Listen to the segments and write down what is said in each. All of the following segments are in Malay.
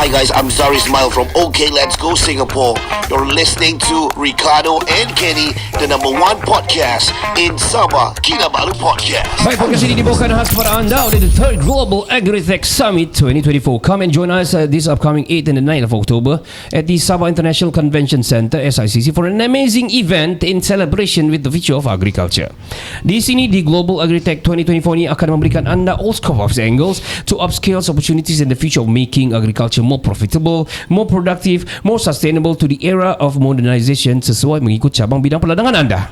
Hi guys, I'm Zari Ismail from OK Let's Go Singapore. You're listening to Ricardo and Kenny, the number one podcast in Sabah, Kinabalu Podcast. Baik, podcast ini dibawakan khas kepada anda oleh the Third Global Agritech Summit 2024. Come and join us this upcoming 8th and the 9th of October at the Sabah International Convention Centre SICC for an amazing event in celebration with the future of agriculture. Di sini di Global Agritech 2024 ini akan memberikan anda all scope of angles to upscale opportunities in the future of making agriculture more profitable, more productive, more sustainable to the era of modernization sesuai mengikut cabang bidang perdagangan anda.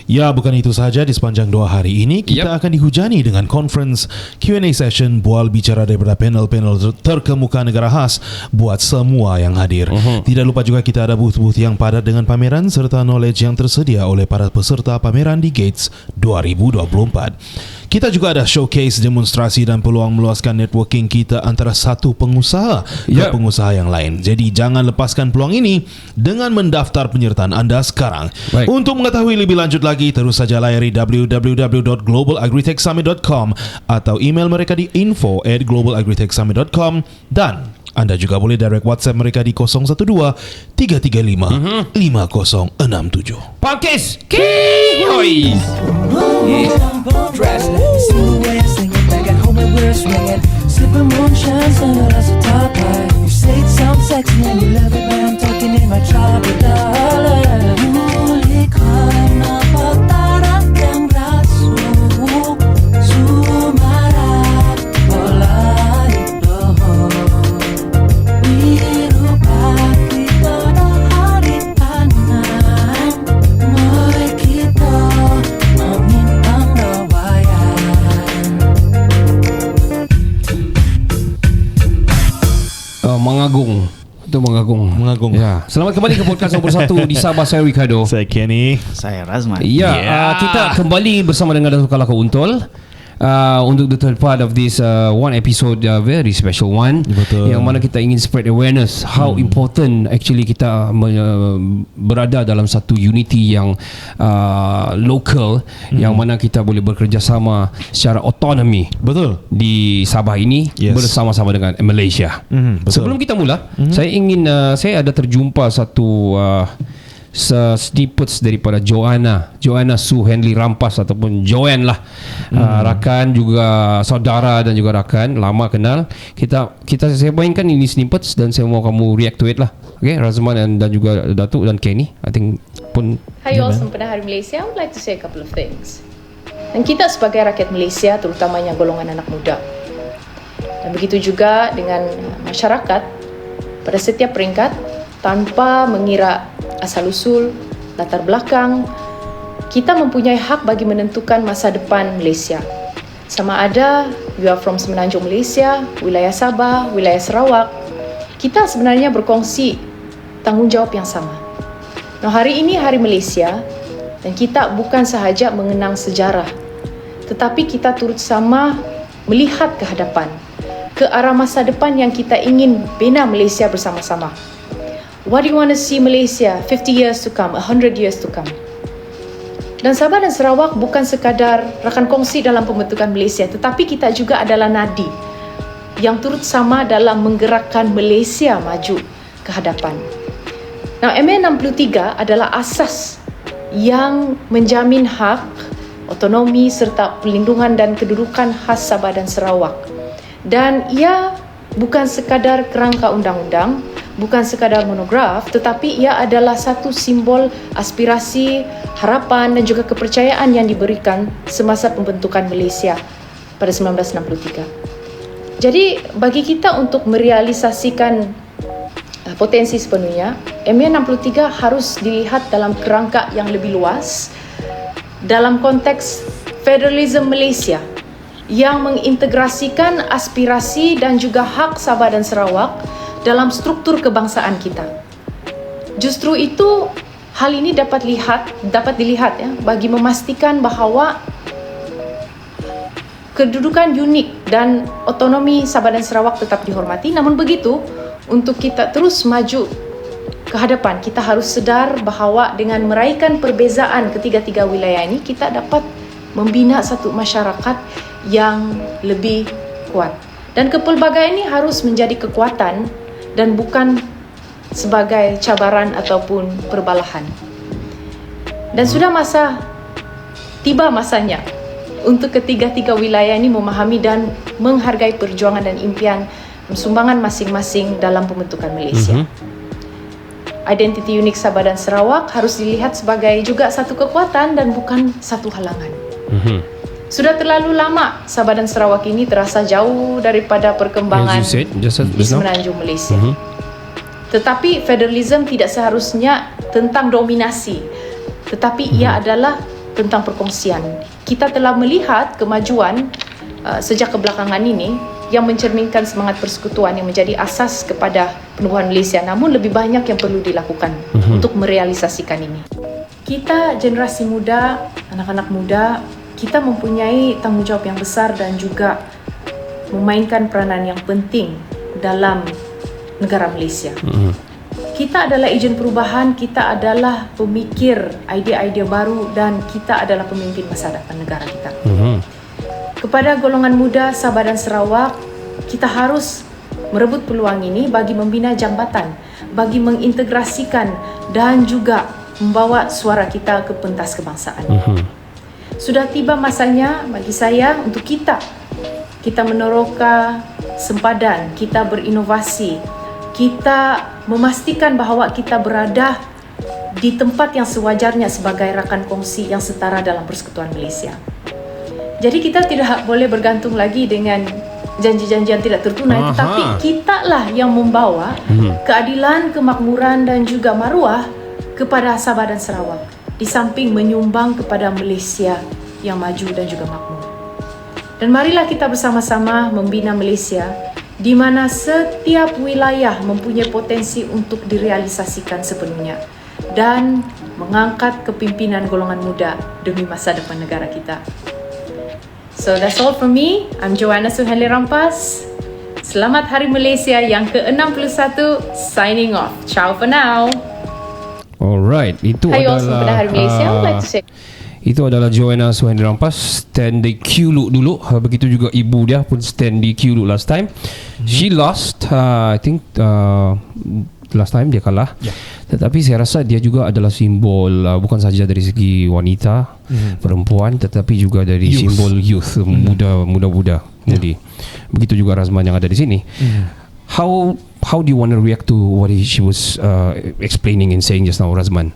Ya, bukan itu sahaja. Di sepanjang 2 hari ini kita akan dihujani dengan conference, Q&A session, bual bicara daripada panel-panel terkemuka negara khas buat semua yang hadir. Tidak lupa juga kita ada booth-booth yang padat dengan pameran serta knowledge yang tersedia oleh para peserta pameran di Gates 2024. Kita juga ada showcase, demonstrasi dan peluang meluaskan networking kita antara satu pengusaha ke pengusaha yang lain. Jadi jangan lepaskan peluang ini dengan mendaftar penyertaan anda sekarang. Baik. Untuk mengetahui lebih lanjut lagi, terus saja layari www.globalagritechsummit.com atau email mereka di info@globalagritechsummit.com, dan anda juga boleh direct WhatsApp mereka di 012-335-5067. Podcast Kihoy. Dress, silhouette, singing back at home and we're swinging, sipping moonshine, sunglasses of top light. You say it sounds sexy and you love it, but I'm talking in my tropical. Muli karena pataran yang rasuk, sumarat bola itu. Biru pagi pada hari tanam, mulai kita memintang rawayan. Mengagung. Itu mengagung. Ya. Selamat kembali ke podcast nombor 1 di Sabah. Saya Ricardo. Saya Kenny. Saya Razman. Ya, kita kembali bersama dengan Datuk Kalaka Untul. Untuk the third part of this one episode, very special one. Betul. Yang mana kita ingin spread awareness how important actually kita berada dalam satu unity yang local, yang mana kita boleh bekerjasama secara autonomi. Betul. Di Sabah ini bersama-sama dengan Malaysia. Betul. Sebelum kita mula, saya ingin saya ada terjumpa satu snippets daripada Joanna Su Henley Rampas ataupun Joanne lah. Rakan juga saudara dan juga rakan lama kenal. Saya mainkan ini snippets dan saya mau kamu react to it lah. Okay, Razman dan juga Datuk dan Kenny, I think pun. Hai all, sempena Hari Malaysia, I would like to say a couple of things. Dan kita sebagai rakyat Malaysia, terutamanya golongan anak muda, dan begitu juga dengan masyarakat pada setiap peringkat, tanpa mengira asal-usul, latar belakang, kita mempunyai hak bagi menentukan masa depan Malaysia. Sama ada you are from Semenanjung Malaysia, wilayah Sabah, wilayah Sarawak, kita sebenarnya berkongsi tanggungjawab yang sama. Nah, hari ini Hari Malaysia, dan kita bukan sahaja mengenang sejarah, tetapi kita turut sama melihat ke hadapan, ke arah masa depan yang kita ingin bina Malaysia bersama-sama. What do you want to see Malaysia 50 years to come, 100 years to come? Dan Sabah dan Sarawak bukan sekadar rakan kongsi dalam pembentukan Malaysia, tetapi kita juga adalah nadi yang turut sama dalam menggerakkan Malaysia maju ke hadapan. Nah, MA 63 adalah asas yang menjamin hak, otonomi serta perlindungan dan kedudukan khas Sabah dan Sarawak. Dan ia bukan sekadar kerangka undang-undang, bukan sekadar monograf, tetapi ia adalah satu simbol aspirasi, harapan dan juga kepercayaan yang diberikan semasa pembentukan Malaysia pada 1963. Jadi bagi kita untuk merealisasikan potensi sepenuhnya, MA 63 harus dilihat dalam kerangka yang lebih luas dalam konteks federalisme Malaysia yang mengintegrasikan aspirasi dan juga hak Sabah dan Sarawak dalam struktur kebangsaan kita. Justru itu hal ini dapat dilihat ya, bagi memastikan bahawa kedudukan unik dan otonomi Sabah dan Sarawak tetap dihormati. Namun begitu, untuk kita terus maju ke hadapan, kita harus sedar bahawa dengan meraihkan perbezaan ketiga-tiga wilayah ini, kita dapat membina satu masyarakat yang lebih kuat. Dan kepelbagaian ini harus menjadi kekuatan dan bukan sebagai cabaran ataupun perbalahan. Dan tiba masanya untuk ketiga-tiga wilayah ini memahami dan menghargai perjuangan dan impian sumbangan masing-masing dalam pembentukan Malaysia. Identiti unik Sabah dan Sarawak harus dilihat sebagai juga satu kekuatan dan bukan satu halangan. Sudah terlalu lama Sabah dan Sarawak ini terasa jauh daripada perkembangan di semenanjung Malaysia. Tetapi federalism tidak seharusnya tentang dominasi, tetapi ia adalah tentang perkongsian. Kita telah melihat kemajuan sejak kebelakangan ini yang mencerminkan semangat persekutuan yang menjadi asas kepada penubuhan Malaysia. Namun lebih banyak yang perlu dilakukan untuk merealisasikan ini. Kita generasi muda, anak-anak muda, kita mempunyai tanggungjawab yang besar dan juga memainkan peranan yang penting dalam negara Malaysia. Kita adalah ejen perubahan, kita adalah pemikir idea-idea baru dan kita adalah pemimpin masa depan negara kita. Kepada golongan muda Sabah dan Sarawak, kita harus merebut peluang ini bagi membina jambatan, bagi mengintegrasikan dan juga membawa suara kita ke pentas kebangsaan. Sudah tiba masanya bagi saya untuk kita meneroka sempadan, kita berinovasi, kita memastikan bahawa kita berada di tempat yang sewajarnya sebagai rakan kongsi yang setara dalam persekutuan Malaysia. Jadi kita tidak boleh bergantung lagi dengan janji-janji yang tidak tertunai, tetapi kitalah yang membawa keadilan, kemakmuran dan juga maruah kepada Sabah dan Sarawak, di samping menyumbang kepada Malaysia yang maju dan juga makmur. Dan marilah kita bersama-sama membina Malaysia di mana setiap wilayah mempunyai potensi untuk direalisasikan sepenuhnya dan mengangkat kepimpinan golongan muda demi masa depan negara kita. So that's all from me. I'm Joanna Suhaili Rampas. Selamat Hari Malaysia yang ke-61. Signing off. Ciao for now. Alright, itu adalah pada Hari Malaysia, I would like to say. Itu adalah Joanna Suhaili Rampas, stand di Q-Look dulu. Begitu juga ibu dia pun stand di Q-Look last time. She lost, I think last time dia kalah. Tetapi saya rasa dia juga adalah simbol bukan saja dari segi wanita, perempuan, tetapi juga dari simbol youth, muda-muda. Jadi begitu juga Razman yang ada di sini. How do you want to react to what she was explaining and saying just now, Razman?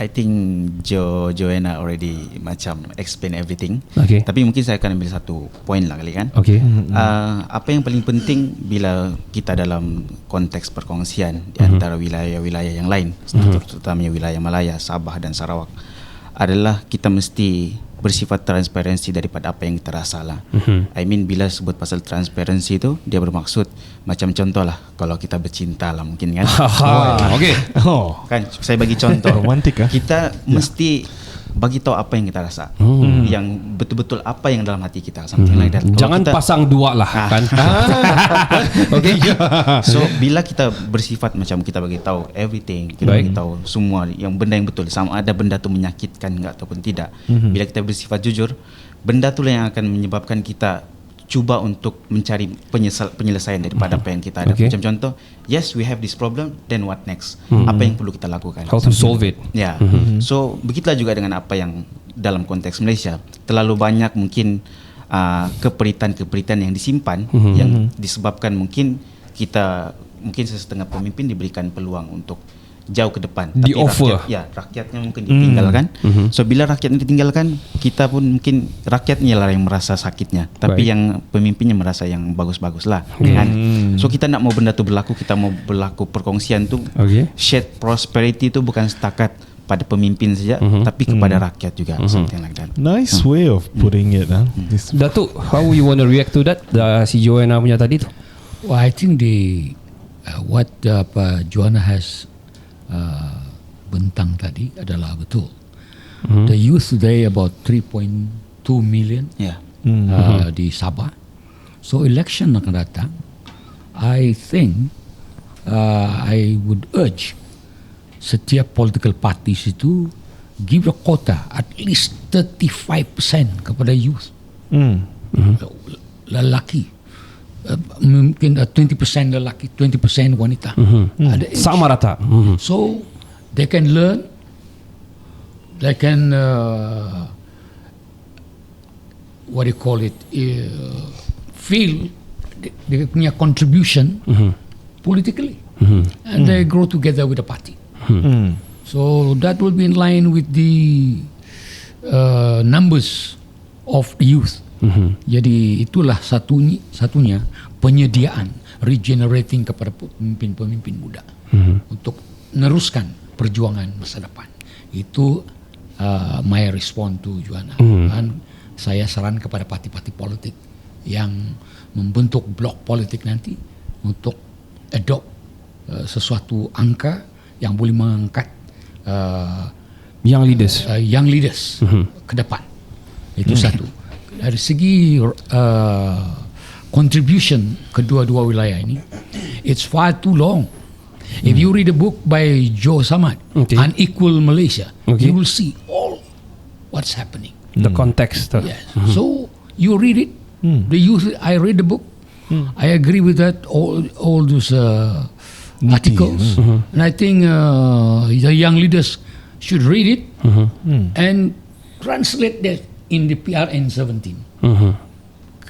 I think Joanna already macam explain everything. Okay. Tapi mungkin saya akan ambil satu point lah kali kan. Okay. Apa yang paling penting bila kita dalam konteks perkongsian di antara wilayah-wilayah yang lain, terutamanya wilayah Malaya, Sabah dan Sarawak, adalah kita mesti bersifat transparansi daripada apa yang kita rasa lah. I mean bila sebut pasal transparansi itu, dia bermaksud macam contoh lah, kalau kita bercinta lah mungkin kan. Okay. Kan saya bagi contoh. Romantik ah. Kita mesti bagi tahu apa yang kita rasa, yang betul-betul apa yang dalam hati kita, something like that. Jangan kita pasang dua lah kan. Okay. So bila kita bersifat macam kita bagi tahu everything, kita bagi tahu semua yang benda yang betul, sama ada benda tu menyakitkan enggak ataupun tidak. Bila kita bersifat jujur, benda tu yang akan menyebabkan kita cuba untuk mencari penyelesaian daripada apa yang kita ada. Macam contoh, yes, we have this problem, then what next? Apa yang perlu kita lakukan? How to solve it? Ya. So begitulah juga dengan apa yang dalam konteks Malaysia. Terlalu banyak mungkin keperitan-keperitan yang disimpan, yang disebabkan mungkin sesetengah pemimpin diberikan peluang untuk jauh ke depan, di tapi offer. rakyatnya mungkin ditinggalkan. So bila rakyatnya ditinggalkan, kita pun mungkin rakyatnya lah yang merasa sakitnya, tapi yang pemimpinnya merasa yang bagus-bagus lah kan? So kita nak mau benda tu berlaku, kita mau berlaku perkongsian tu, shared prosperity tu bukan setakat pada pemimpin saja, tapi kepada rakyat juga, something like that. Nice way of putting it. Datuk, how you want to react to that? Si Joanna punya tadi tu. Well, I think what Joanna has bentang tadi adalah betul. The youth today about 3.2 million di Sabah. So election akan datang, I think I would urge setiap political parties itu give a quota at least 35% kepada youth. Lelaki. mungkin 20% lelaki, 20% wanita. Ada age. Sama rata. So they can learn, they can what do you call it, feel dia punya contribution politically, and they grow together with the party. So that will be in line with the numbers of the youth. Jadi itulah satunya penyediaan regenerating kepada pemimpin-pemimpin muda untuk meneruskan perjuangan masa depan. Itu my response to Juana. Dan saya saran kepada parti-parti politik yang membentuk blok politik nanti untuk adopt sesuatu angka yang boleh mengangkat young leaders ke depan. Itu satu. Dari segi contribution kedua-dua wilayah ini, it's far too long. If you read a book by Joe Samad, Unequal Malaysia, you will see all what's happening. The context. Yes. So you read it. I read the book. I agree with that. All those articles, and I think the young leaders should read it and translate that in the PRN 17.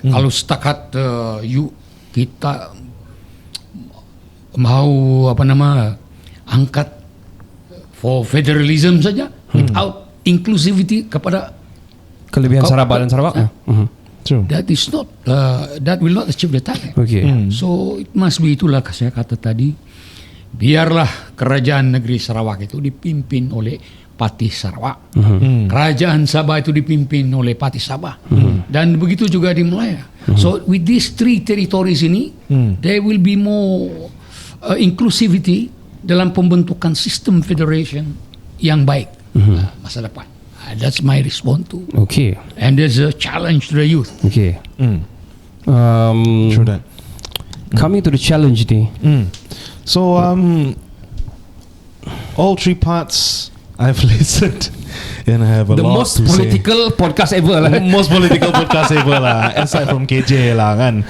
Kalau setakat kita mau angkat for federalism saja without inclusivity kepada kelebihan Sarawak dan Sarawak. True. That is not that will not achieve the target. So it must be, itulah saya kata tadi, biarlah kerajaan negeri Sarawak itu dipimpin oleh Parti Sarawak. Kerajaan Sabah itu dipimpin oleh Parti Sabah. Dan begitu juga di Melaya. So with these three territories ini, there will be more inclusivity dalam pembentukan sistem federation yang baik masa depan. That's my response to. Okay. And there's a challenge to the youth. Okay. True that. Coming to the challenge ni. So all three parts I've listened and I have a The lot most to political podcast ever lah. Most political podcast ever lah, aside from KJ lah kan.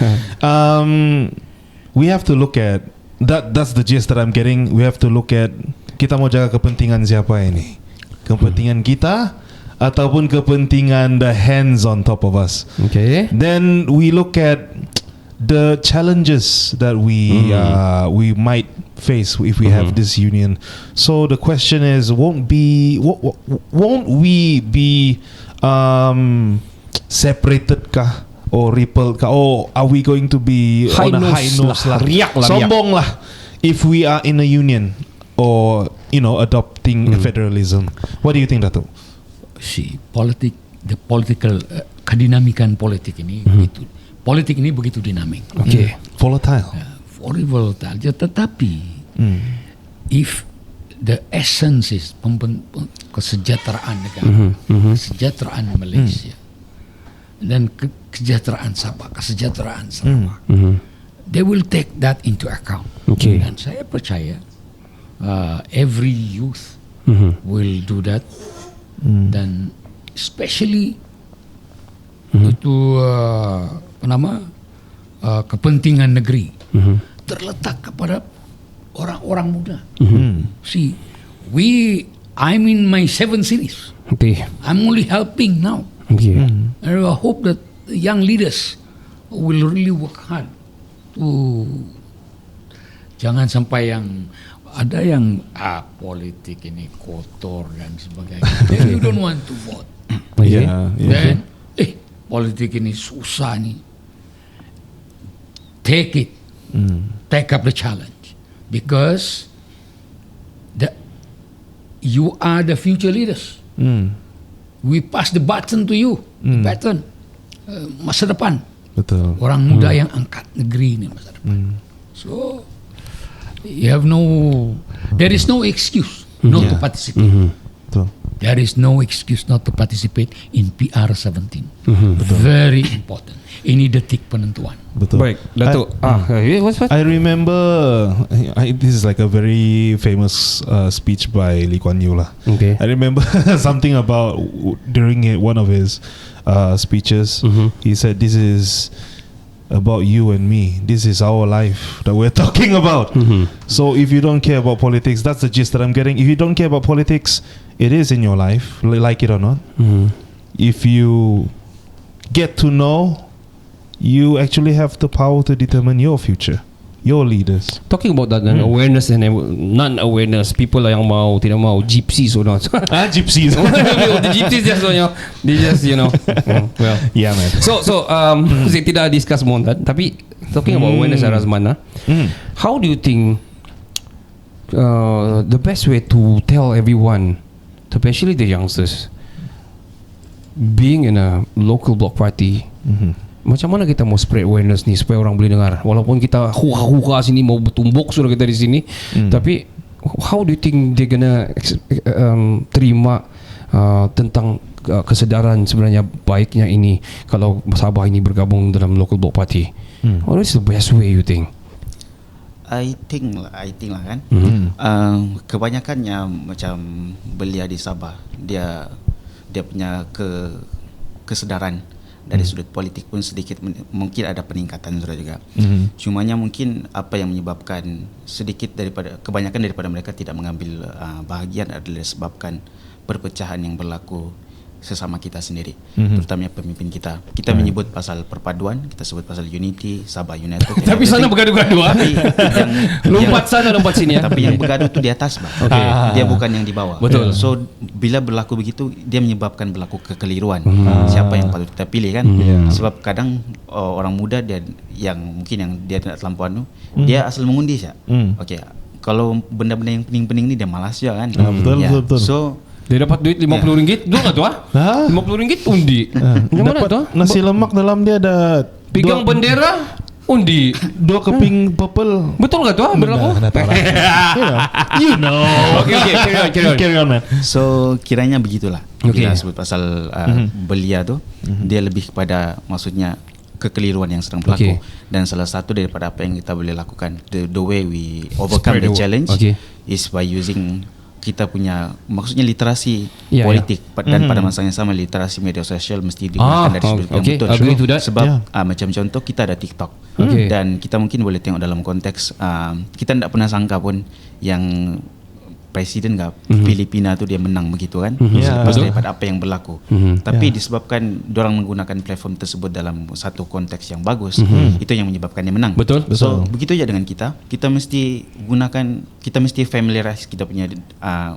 We have to look at that's the gist that I'm getting. We have to look at, kita mau jaga kepentingan siapa ini? Kepentingan kita ataupun kepentingan the hands on top of us? Okay. Then we look at the challenges that we might face if we have this union. So the question is, won't we be separated kah or rippled kah, or are we going to be on a high nose lah, sombong lah, if we are in a union or adopting federalism? What do you think, Dato'? See, the political kedinamikan politik ini begitu. Politik ini begitu dinamik. Okay. Volatile. Very volatile. Tetapi if the essence is kesejahteraan negara, kesejahteraan Malaysia, dan kesejahteraan Sabah, kesejahteraan Sarawak, they will take that into account. Okay. Dan saya percaya every youth will do that, dan especially itu kepentingan negeri terletak kepada orang-orang muda. See, I'm in my 7 series. Okay. I'm only helping now. Okay. And I hope that the young leaders will really work hard to, jangan sampai ada yang politik ini kotor dan sebagainya. Then you don't want to vote. Okay. Then politik ini susah nih. Take it. Take up the challenge, because you are the future leaders. We pass the baton to you. The baton masa depan. Betul. Orang muda yang angkat negeri ini masa depan. So there is no excuse not to participate. Betul. There is no excuse not to participate in PR 17. Very important. Ini detik penentuan. Betul. Baik, Dato'. I remember this is like a very famous speech by Lee Kuan Yew lah. Okay. I remember something about during one of his speeches. He said, "This is about you and me. This is our life that we're talking about. So if you don't care about politics, that's the gist that I'm getting. If you don't care about politics, it is in your life, like it or not. If you get to know, you actually have the power to determine your future, your leaders. Talking about that, awareness and non-awareness, people yang mau tidak mau, gypsies or not. Gypsies. The gypsies just, they just, well. Yeah, man. So saya tidak discuss more on that. Tapi talking about awareness, Razman, how do you think the best way to tell everyone, especially the youngsters, being in a local bloc party, macam mana kita mau spread awareness ni supaya orang boleh dengar, walaupun kita huha-huha sini mau bertumbuk sudah kita di sini, tapi how do you think they gonna terima tentang kesedaran sebenarnya baiknya ini kalau Sabah ini bergabung dalam local bloc party? What is the best way you think? I think lah kan. Kebanyakannya macam belia di Sabah, dia punya kesedaran dari sudut politik pun sedikit mungkin ada peningkatan juga. Cumanya mungkin apa yang menyebabkan kebanyakan daripada mereka tidak mengambil bahagian adalah disebabkan perpecahan yang berlaku sesama kita sendiri, terutamanya pemimpin kita. Kita menyebut pasal perpaduan, kita sebut pasal unity, Sabah United. Tapi sana bergaduh-gaduh. Lompat sana, lompat sini ya. Tapi yang bergaduh tu di atas, bah. Dia bukan yang di bawah. Betul. So bila berlaku begitu, dia menyebabkan berlaku kekeliruan. Siapa yang patut kita pilih kan? Sebab kadang orang muda dia yang mungkin yang dia tidak terlampau dia asal mengundi saja. Okey. Kalau benda-benda yang pening-pening ni dia malas je kan. Betul. So dia dapat duit RM50. Dua tak tu RM50 undi. Dapat nasi lemak dalam dia ada pegang bendera undi. 2 keping purple. Betul tak tu berlaku? You know. Okay, carry on man. So kiranya begitulah. Bila sebut pasal belia tu, dia lebih kepada maksudnya kekeliruan yang sedang berlaku. Dan salah satu daripada apa yang kita boleh lakukan, the way we overcome the challenge is by using kita punya maksudnya literasi politik dan pada masa yang sama literasi media sosial mesti digunakan dari sudut yang betul. Sebab macam contoh kita ada TikTok dan kita mungkin boleh tengok dalam konteks kita tidak pernah sangka pun yang presiden Filipina tu dia menang begitu kan, lepas daripada apa yang berlaku. Tapi disebabkan diorang menggunakan platform tersebut dalam satu konteks yang bagus, itu yang menyebabkan dia menang. Betul. So begitu je dengan kita mesti gunakan, kita mesti familiarize kita punya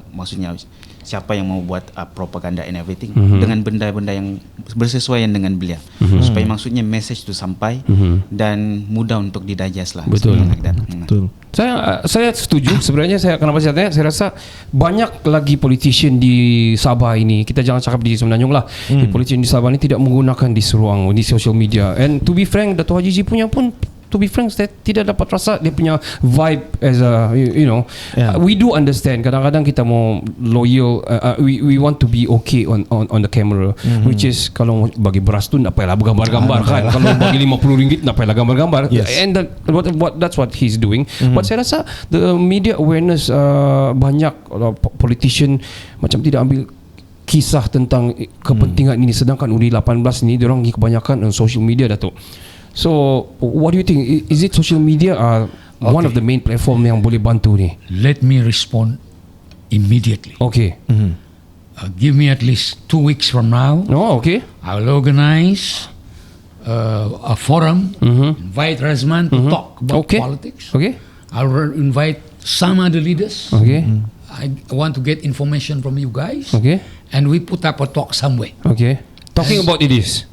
maksudnya siapa yang mau buat propaganda and everything dengan benda-benda yang bersesuaian dengan belia, supaya maksudnya message tu sampai dan mudah untuk didigest lah. Betul. Betul. Saya setuju. Sebenarnya kenapa saya tanya, saya rasa banyak lagi politician di Sabah ini, kita jangan cakap di Semenanjung lah, politician di Sabah ini tidak menggunakan di ruang di social media. And to be frank, Dato' Haji Zee punya pun, to be frank, saya tidak dapat rasa dia punya vibe as a we do understand kadang-kadang kita mau loyal, we want to be okay on the camera, which is kalau bagi beras tu nak payahlah bergambar-gambar kan, kalau bagi RM50 nak payahlah gambar-gambar, and that's what he's doing. But saya rasa the media awareness, banyak politician macam tidak ambil kisah tentang kepentingan ini, sedangkan undi 18 ni diorang kebanyakan on social media, Dato'. So, what do you think? Is it social media one of the main platform yang boleh bantu ni? Let me respond immediately. Okay. Give me at least 2 weeks from now. Oh, okay. I will organize a forum, invite Razman to talk about politics. Okay. I will invite some other leaders. Okay. I want to get information from you guys. Okay. And we put up a talk somewhere. Okay. Talking about this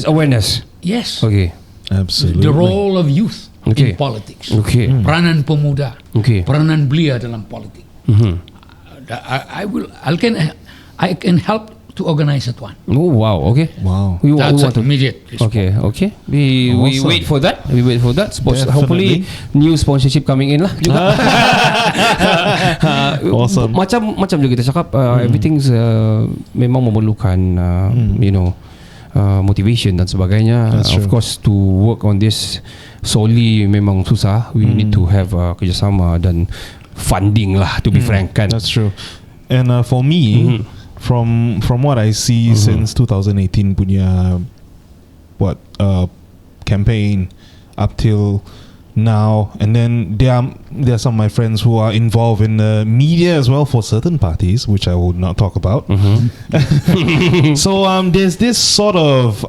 awareness. Yes. Okay. Absolutely. The role of youth in politics. Okay. Peranan pemuda. Okay. Peranan belia dalam politik. I can help to organize that one. Oh wow. Okay. Wow. That's an immediate response. Okay. We wait for that. Hopefully new sponsorship coming in lah juga. Awesome. Macam juga kita cakap, everything's memang memerlukan motivation dan sebagainya. Of course, to work on this solely memang susah. We need to have kerjasama dan funding lah, to be frank kan. That's true. And for me, from what I see since 2018 punya campaign up till now, and then there are some of my friends who are involved in the media as well for certain parties, which I will not talk about. So there's this sort of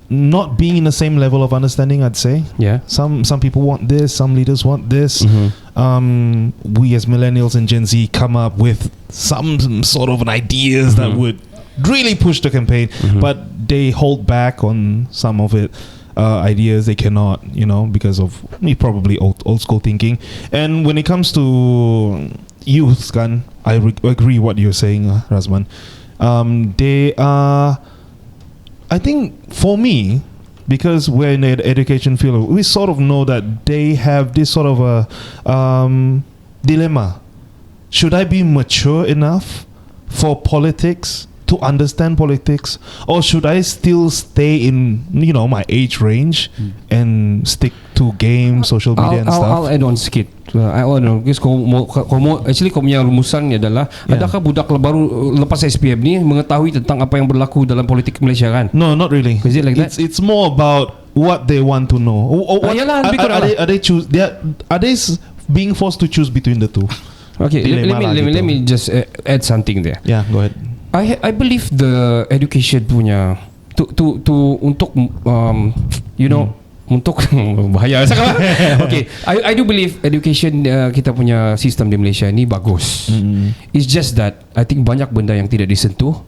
not being in the same level of understanding, I'd say. Yeah. Some people want this, some leaders want this. We as millennials and Gen Z come up with some sort of an ideas that would really push the campaign, but they hold back on some of it. Ideas they cannot, because of probably old school thinking. And when it comes to youth, kan, I agree what you're saying, Razman. They are, I think, for me, because we're in the education field, we sort of know that they have this sort of a dilemma. Should I be mature enough for politics, to understand politics, or should I still stay in my age range and stick to games, social media and stuff? I'll add on sikit. I don't know, guys, actually kau punya rumusan ni adalah adakah budak baru lepas SPM ni mengetahui tentang apa yang berlaku dalam politik Malaysia kan? No, not really. Is it like that? It's more about what they want to know. Yalah, are they being forced to choose between the two? Okay, let me just add something there. Yeah, go ahead. I believe the education punya untuk untuk bahaya sangat. Okay, I do believe education kita punya sistem di Malaysia ni bagus. It's just that I think banyak benda yang tidak disentuh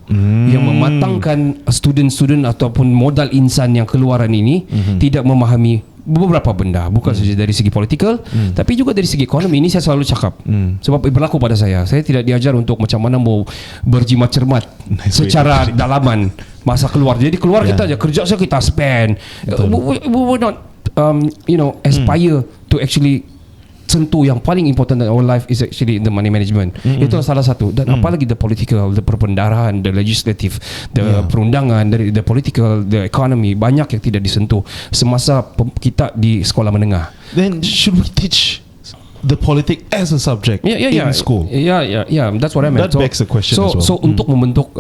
yang mematangkan student ataupun modal insan yang keluaran ini tidak memahami beberapa benda, bukan saja dari segi politikal, tapi juga dari segi ekonomi. Ini saya selalu cakap sebab berlaku pada saya tidak diajar untuk macam mana mau berjimat cermat secara dalaman masa keluar. Jadi keluar kita aja kerja saja kita spend. We were not aspire to actually sentuh yang paling important in our life is actually the money management. Itu salah satu. Dan apalagi the political, the perbendaharaan, the legislative, the perundangan, dari the political, the economy, banyak yang tidak disentuh semasa kita di sekolah menengah. Then should we teach the politics as a subject in school? Yeah, that's what I meant. That begs the question as well. So untuk membentuk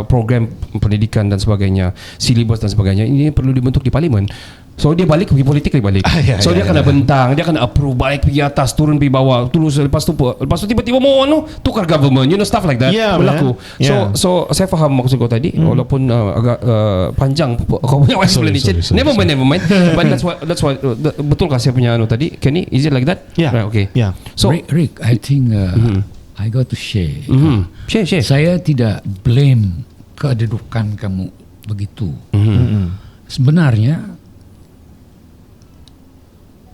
program pendidikan dan sebagainya, silibus dan sebagainya, ini perlu dibentuk di parlimen. So dia balik pergi politik, dia balik. Dia kena bentang, dia kena approve, balik pergi atas, turun pergi bawah, tulus lepas tu tiba-tiba mau tukar government, stuff like that berlaku. So saya faham maksud kau tadi, walaupun agak panjang kau punya explanation. Never mind. But that's what betulkah saya punya tadi, Kenny? Is it like that? Yeah. Right, okay. Yeah. So Rick, I think I got to share. Share. Saya tidak blame kedudukan kamu begitu. Sebenarnya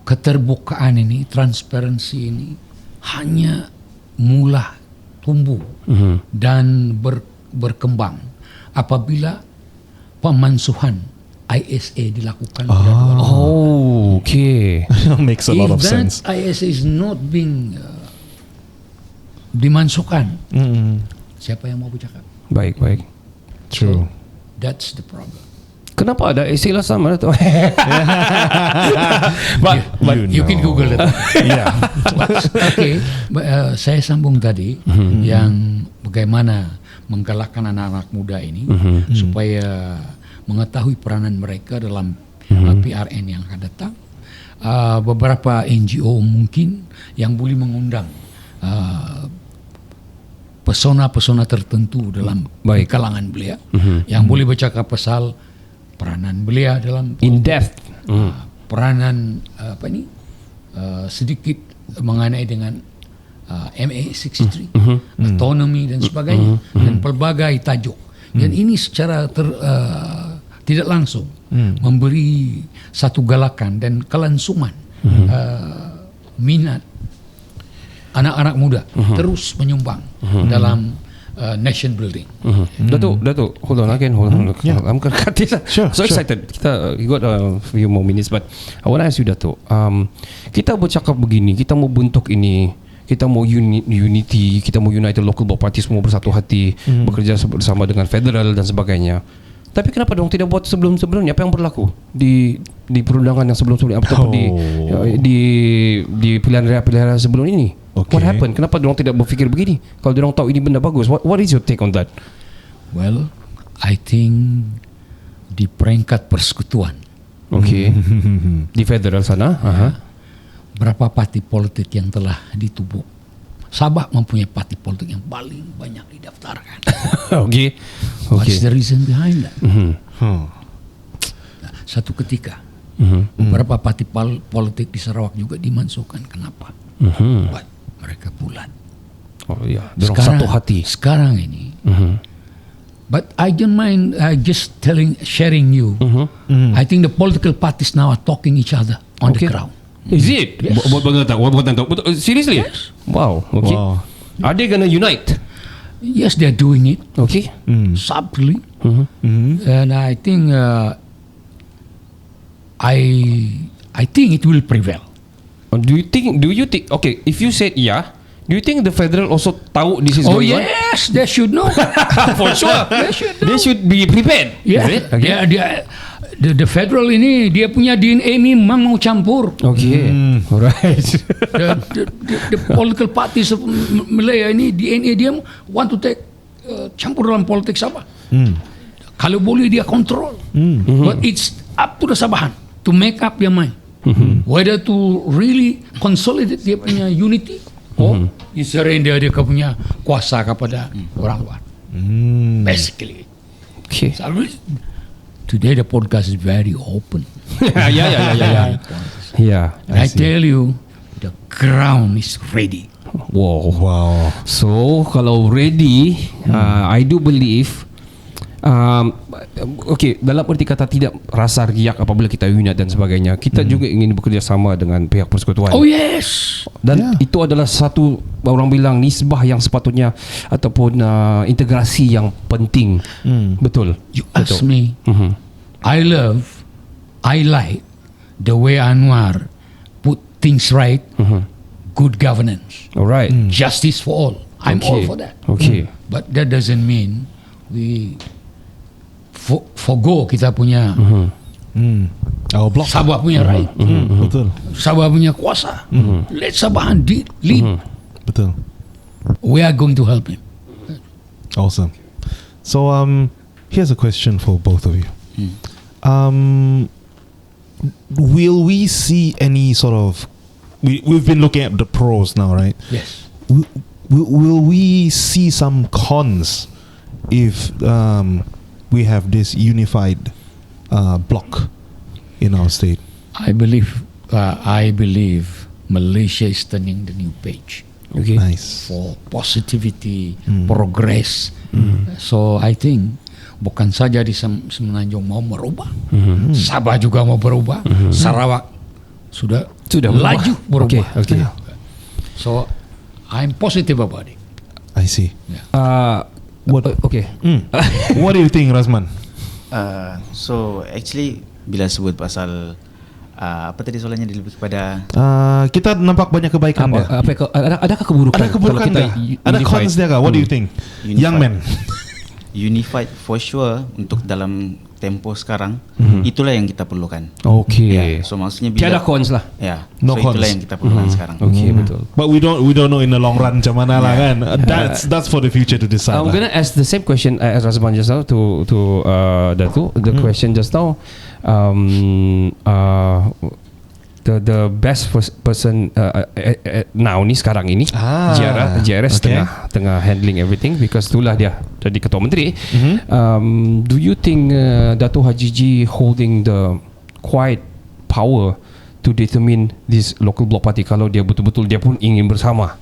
keterbukaan ini, transparansi ini hanya mula tumbuh dan berkembang apabila pemansuhan ISA dilakukan. Okay. Makes a lot of sense. If that ISA is not being dimansuhkan, siapa yang mau bercakap? Baik. True. That's the problem. Kenapa ada istilah sama tu? But you can Google it. Yeah. Okay. Saya sambung tadi yang bagaimana menggalakkan anak-anak muda ini supaya mengetahui peranan mereka dalam PRN yang akan datang. Beberapa NGO mungkin yang boleh mengundang pesona-pesona tertentu dalam kalangan belia yang boleh bercakap pasal peranan belia dalam in depth peranan sedikit mengenai dengan MA63 autonomi dan sebagainya dan pelbagai tajuk dan ini secara tidak langsung memberi satu galakan dan kelansuman minat anak-anak muda terus menyumbang dalam nation building. Datuk, hold on. I'm so excited. Kita got a few more minutes, but I want to ask you, Datuk. Kita bercakap begini, kita mau bentuk ini, kita mau unity, kita mau united local parties, semua bersatu hati, bekerja bersama dengan federal dan sebagainya. Tapi kenapa dong tidak buat sebelum-sebelumnya? Apa yang berlaku di perundangan yang sebelum-sebelumnya ataupun di pilihan raya sebelum ini? Okay. What happened? Kenapa dorang tidak berfikir begini? Kalau dorang tahu ini benda bagus, what is your take on that? Well, I think di peringkat persekutuan Okay. Di federal sana. Berapa parti politik yang telah ditubuh? Sabah mempunyai parti politik yang paling banyak didaftarkan. Okay. What's the reason behind that? Nah, satu ketika beberapa parti politik di Sarawak juga dimasukkan. Kenapa? Buat mereka bulat. Oh iya, dorang satu hati. Sekarang ini. But I don't mind just sharing you. I think the political parties now are talking each other on the ground. Is it? Yes. Seriously? Yes. Wow. Okay. Wow. Are they gonna unite? Yes, they're doing it Okay. subtly, and I think I think it will prevail. Do you think? Okay, if you said yeah, do you think the federal also tahu this is Oh going on? yes, they should know. For sure. They should be prepared. Yeah, Is it? Okay. the federal ini dia punya DNA memang mau campur. Okay. Alright. The political parties of Malaya ini DNA dia want to take campur dalam politik Sabah. Kalau boleh dia kontrol. But it's up to the Sabahan to make up their mind. Whether to really consolidate dia punya unity or surrender dia punya kuasa kepada orang luar. Basically. Okay. So, today the podcast is very open. Yeah. And I tell you, the ground is ready. Wow. So kalau ready, I do believe. Okay, dalam arti kata tidak rasa riak apabila kita unite dan sebagainya. Kita juga ingin bekerjasama dengan pihak persekutuan. Oh yes. Dan itu adalah satu, orang bilang, nisbah yang sepatutnya ataupun integrasi yang penting. Betul. You ask me, I like the way Anwar put things right, good governance, Alright. justice for all. I'm all for that. Okay. But that doesn't mean we forgo kita punya Our block. Sabah punya right, Betul. Sabah punya kuasa. Let Sabahan lead. Betul. We are going to help him. Awesome. So here's a question for both of you. Will we see any sort of we've been looking at the pros now, right? Yes. Will we see some cons if we have this unified block in our state? I believe Malaysia is turning the new page. Okay. Nice. For positivity, progress. So I think bukan saja di Semenanjung mau merubah, Sabah juga mau berubah, Sarawak sudah laju berubah. Okay. So I'm positive about it. I see. Okay. What do you think, Razman? So actually bila sebut pasal apa tadi soalannya lebih kepada Kita nampak banyak kebaikan dia. Adakah keburukan? Ada keburukan Kalau kita dia? Ada cons dia kah? What do you think? Unified. Young man. Unified for sure untuk dalam tempo sekarang, itulah yang kita perlukan. Okay. So maksudnya bila Tiada cons lah. Ya, No so itulah cons. yang kita perlukan sekarang. Okay, betul. But we don't know in the long run macam mana lah kan. That's for the future to decide. I'm gonna ask the same question as Razman just now to Datu. The question just now, the best person now ni sekarang ini, JRS okay. tengah handling everything because itulah dia jadi ketua menteri. Do you think Dato' Haji G holding the quiet power to determine this local bloc party kalau dia betul-betul dia pun ingin bersama?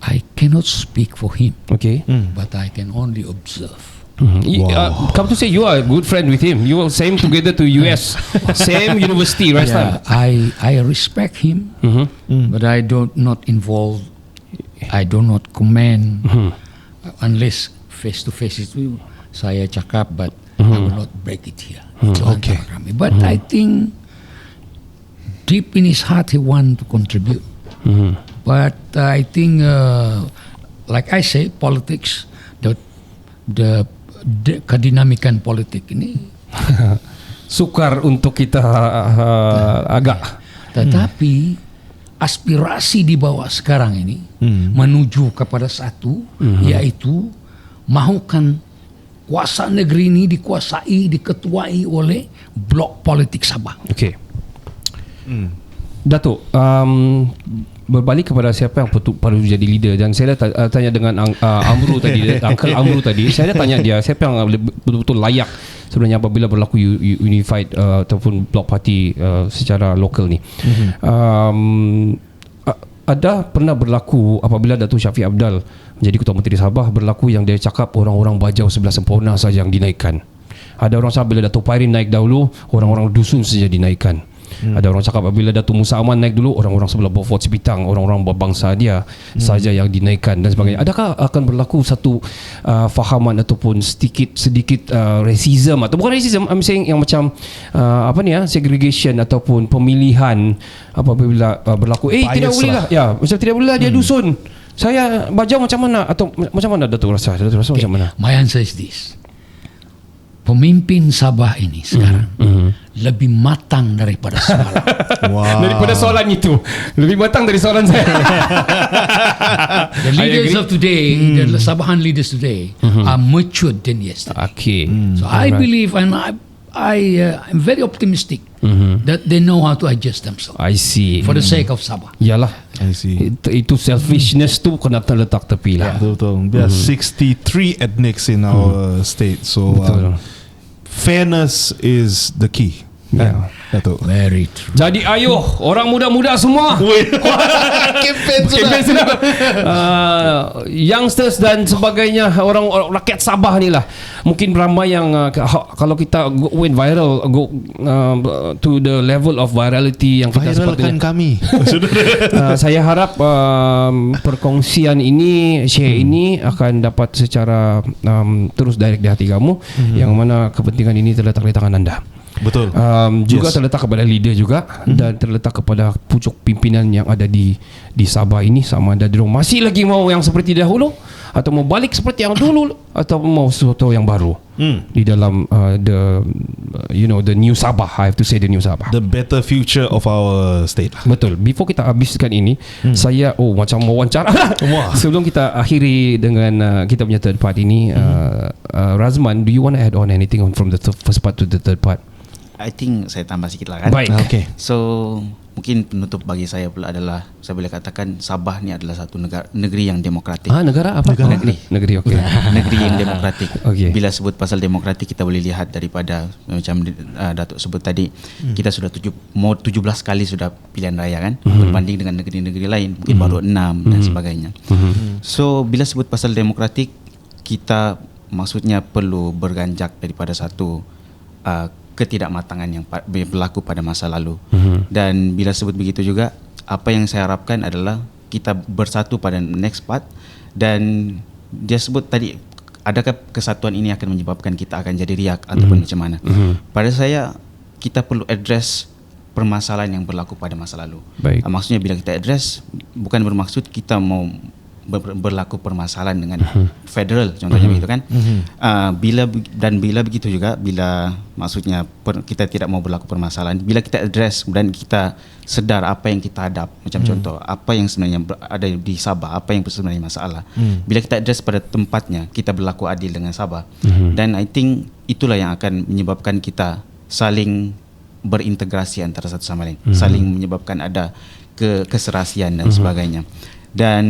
I cannot speak for him, Okay. but I can only observe. Come to say you are a good friend with him. You all same together to US, same university, right? Yeah, I respect him, but I not involve. I do not comment unless face to face itu saya cakap, but I will not break it here. Okay. But I think deep in his heart he want to contribute. But I think, like I say, politics, the kedinamikan politik ini sukar untuk kita agak. Tetapi aspirasi di bawah sekarang ini menuju kepada satu, yaitu mahukan kuasa negeri ini diketuai oleh blok politik Sabah. Okey. Datuk, berbalik kepada siapa yang perlu jadi leader, dan saya dah tanya dengan Amru tadi, Uncle Amru tadi, saya dah tanya dia siapa yang betul-betul layak sebenarnya apabila berlaku unified ataupun block party secara lokal ni. Ada pernah berlaku apabila Datuk Syafiq Apdal menjadi Ketua Menteri Sabah, berlaku yang dia cakap orang-orang Bajau sebelah sempurna saja yang dinaikkan. Ada orang cakap bila Datuk Pairin naik dahulu, orang-orang dusun saja dinaikkan. Ada orang cakap apabila Datuk Musa Aman naik dulu, orang-orang sebelah Beaufort Sepitang, orang-orang berbangsa dia saja yang dinaikkan dan sebagainya. Adakah akan berlaku satu fahaman ataupun sedikit racism, atau bukan racism, I'm saying yang macam segregation ataupun pemilihan apabila berlaku tidak boleh lah. Ya, macam tidak boleh lah dia dusun. Saya Bajau macam mana, atau macam mana Datuk rasa? Datuk rasa macam mana? My answer is this. Pemimpin Sabah ini sekarang lebih matang daripada semalam. Wow. Daripada soalan itu, lebih matang dari soalan saya. The leaders of today, the Sabahan leaders today are matured than yesterday. Okay. So I believe, and I'm very optimistic that they know how to adjust themselves I see. for the sake of Sabah. Yalah. I see. Itu selfishness tu kena terletak tepi lah. Betul. There are 63 ethnics in our state, so fairness is the key. Yeah. Datuk. Very true. Jadi ayuh orang muda-muda semua, Campaign campaign sudah. Youngsters dan sebagainya, orang rakyat Sabah ni lah. Mungkin ramai yang kalau kita went viral, go to the level of virality yang kita Viralkan sepatutnya. kami. Saya harap perkongsian ini, share ini akan dapat secara terus direct di hati kamu, yang mana kepentingan ini terletak di tangan anda. Betul. Juga terletak kepada leader juga, dan terletak kepada pucuk pimpinan yang ada di Sabah ini, sama ada dia masih lagi mau yang seperti dahulu, atau mau balik seperti yang dulu, atau mau sesuatu yang baru di dalam the new Sabah. I have to say the new Sabah. The better future of our state. Betul. Before kita habiskan ini, saya macam wawancara. Sebelum kita akhiri dengan kita punya third part ini, Razman, do you want to add on anything from the first part to the third part? I think saya tambah sikit lah kan. Baik. Okay. So mungkin penutup bagi saya pula adalah, saya boleh katakan Sabah ni adalah satu negeri yang demokratik. Negara apa? Negeri. Okey. Negeri yang demokratik. Okey. Bila sebut pasal demokratik, kita boleh lihat daripada macam Datuk sebut tadi, kita sudah 17 kali sudah pilihan raya kan, berbanding dengan negeri-negeri lain mungkin baru 6 dan sebagainya. So bila sebut pasal demokratik, kita maksudnya perlu berganjak daripada satu ketidakmatangan yang berlaku pada masa lalu. Dan bila sebut begitu juga, apa yang saya harapkan adalah kita bersatu pada next part. Dan dia sebut tadi, adakah kesatuan ini akan menyebabkan kita akan jadi riak ataupun macam mana? Pada saya, kita perlu address permasalahan yang berlaku pada masa lalu. Baik. Maksudnya bila kita address, bukan bermaksud kita mau berlaku permasalahan dengan federal, contohnya begitu kan. Bila begitu juga, bila maksudnya kita tidak mau berlaku permasalahan, bila kita address dan kita sedar apa yang kita hadap, macam contoh apa yang sebenarnya ada di Sabah, apa yang sebenarnya masalah, bila kita address pada tempatnya, kita berlaku adil dengan Sabah. Dan I think itulah yang akan menyebabkan kita saling berintegrasi antara satu sama lain, saling menyebabkan ada keserasian dan sebagainya. Dan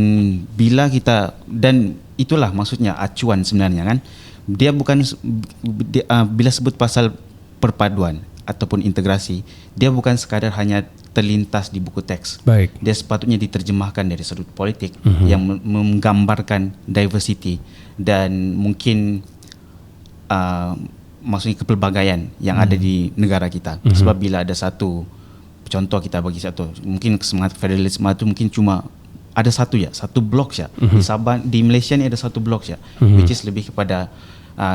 bila kita, dan itulah maksudnya acuan sebenarnya kan, dia bukan bila sebut pasal perpaduan ataupun integrasi, dia bukan sekadar hanya terlintas di buku teks. Baik. Dia sepatutnya diterjemahkan dari sudut politik yang menggambarkan diversity dan mungkin maksudnya kepelbagaian yang ada di negara kita. Sebab bila ada satu contoh, kita bagi satu, mungkin semangat federalisme itu mungkin cuma ada satu blok saja. Di Sabah, di Malaysia ni ada satu blok saja, which is lebih kepada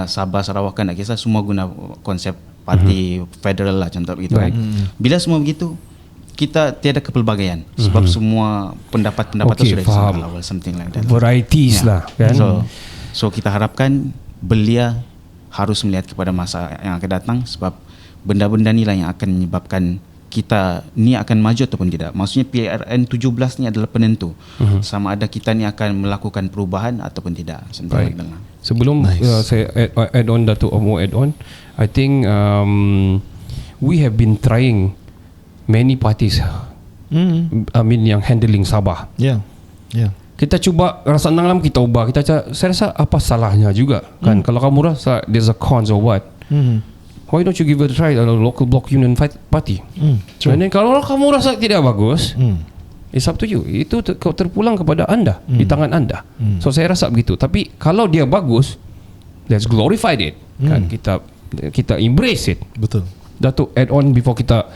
Sabah, Sarawak kan, tak kisah, semua guna konsep parti federal lah, contoh begitu kan. Bila semua begitu, kita tiada kepelbagaian sebab semua pendapat-pendapat itu sudah disebut awal, something like that. Varieties lah kan. So kita harapkan belia harus melihat kepada masa yang akan datang, sebab benda-benda inilah yang akan menyebabkan kita ni akan maju ataupun tidak. Maksudnya PRN 17 ni adalah penentu sama ada kita ni akan melakukan perubahan ataupun tidak. Right. Sebelum saya add on Datuk mau add on, I think we have been trying many parties. I mean yang handling Sabah. Yeah. Kita cuba rasa dalam kita ubah. Saya rasa apa salahnya juga kan? Kalau kamu rasa there's a cons or what, why don't you give it a try a local block union party? And then kalau kamu rasa tidak bagus, it's up to you. Itu terpulang kepada anda, di tangan anda. So saya rasa begitu. Tapi kalau dia bagus, let's glorify it. Kan kita embrace it. Betul. Datuk add on before kita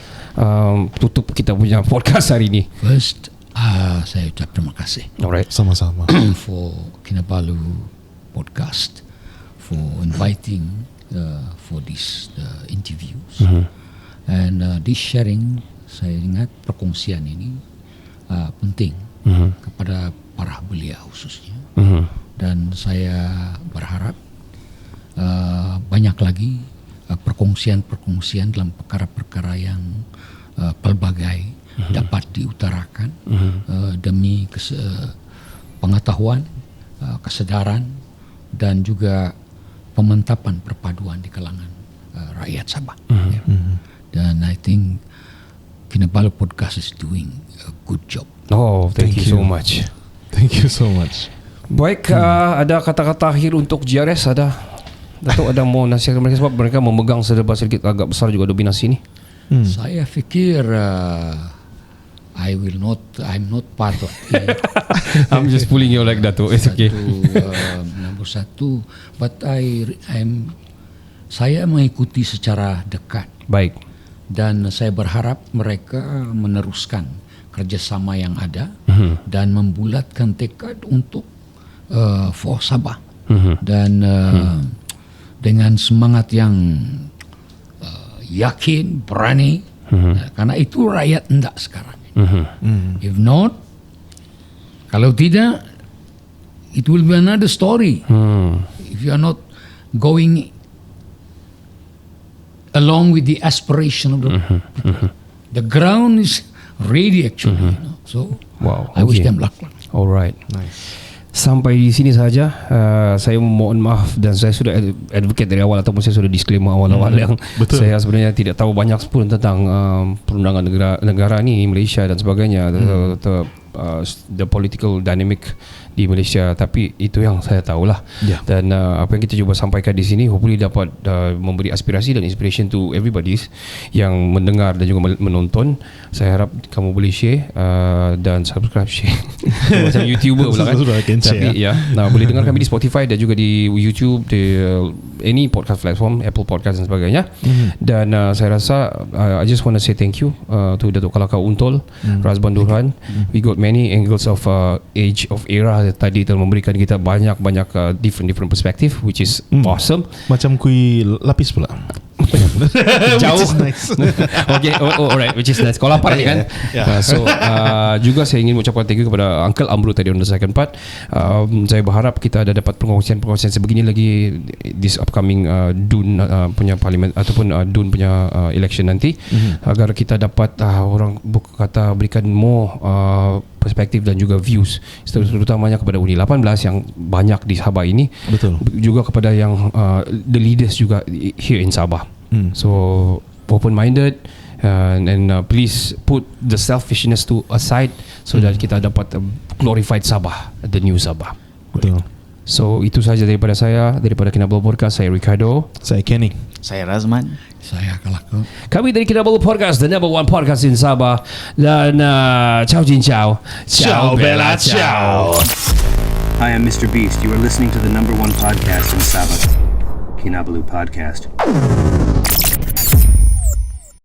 tutup kita punya podcast hari ini. First, saya ucap terima kasih. Alright. Sama-sama. For Kinabalu podcast, for inviting for this interviews. And this sharing, saya ingat perkongsian ini penting kepada para belia khususnya. Dan saya berharap banyak lagi perkongsian dalam perkara-perkara yang pelbagai dapat diutarakan demi pengetahuan, kesedaran dan juga pemantapan perpaduan di kalangan rakyat Sabah. Dan I think Kinabalu Podcast is doing a good job. Oh, thank you so much. Thank you so much. Baik, ada kata-kata akhir untuk GRS ada? Datuk ada mau nasihat mereka sebab mereka memegang sedikit agak besar juga dominasi ni. Saya fikir I'm not part of it. I'm just pulling your leg, Datuk. It's okay. Nombor satu, but saya mengikuti secara dekat. Baik. Dan saya berharap mereka meneruskan kerjasama yang ada dan membulatkan tekad untuk for Sabah. Dan dengan semangat yang yakin, berani, karena itu rakyat hendak sekarang. If not, kalau tidak, it will be another story. If you are not going along with the aspiration of the ground is ready actually. So Wow. I wish them luck. Alright. Nice. Sampai di sini saja. Saya mohon maaf dan saya sudah advocate dari awal ataupun saya sudah disclaimer awal-awal yang saya sebenarnya tidak tahu banyak pun tentang perundangan negara ni, Malaysia dan sebagainya, the political dynamic di Malaysia, tapi itu yang saya tahulah. Dan apa yang kita cuba sampaikan di sini hopefully dapat memberi aspirasi dan inspiration to everybody yang mendengar dan juga menonton. Saya harap kamu boleh share dan subscribe, share macam YouTuber pula kan. Tapi boleh dengar kami di Spotify dan juga di YouTube, di any podcast platform, Apple Podcast dan sebagainya. Dan saya rasa I just want to say thank you to Datuk Kalakau Untol, Razban Durhan. We got many angles of age of era tadi telah memberikan kita banyak different perspective, which is awesome. Macam kui lapis pula. Jauh. Which is nice. Okay, alright, which is nice. Kau lapar kan? So juga saya ingin mengucapkan thank you kepada Uncle Amru tadi on the second part. Saya berharap kita ada dapat perkongsian sebegini lagi this upcoming DUN punya parlimen ataupun DUN punya election nanti, agar kita dapat orang kata berikan more perspektif dan juga views, terutamanya kepada Uni 18 yang banyak di Sabah ini. Betul. Juga kepada yang the leaders juga here in Sabah. So open-minded and please put the selfishness to aside so that kita dapat glorified Sabah, the new Sabah. Betul. So itu saja daripada saya, daripada Kinabalu Podcast. Saya Ricardo. Saya Kenny. Saya Razman. Saya Kalakau. Kami dari Kinabalu Podcast, the number one podcast in Sabah. Dan ciao Jin ciao. Ciao Bella ciao. Hi, I'm Mr. Beast. You are listening to the number one podcast in Sabah, Kinabalu Podcast.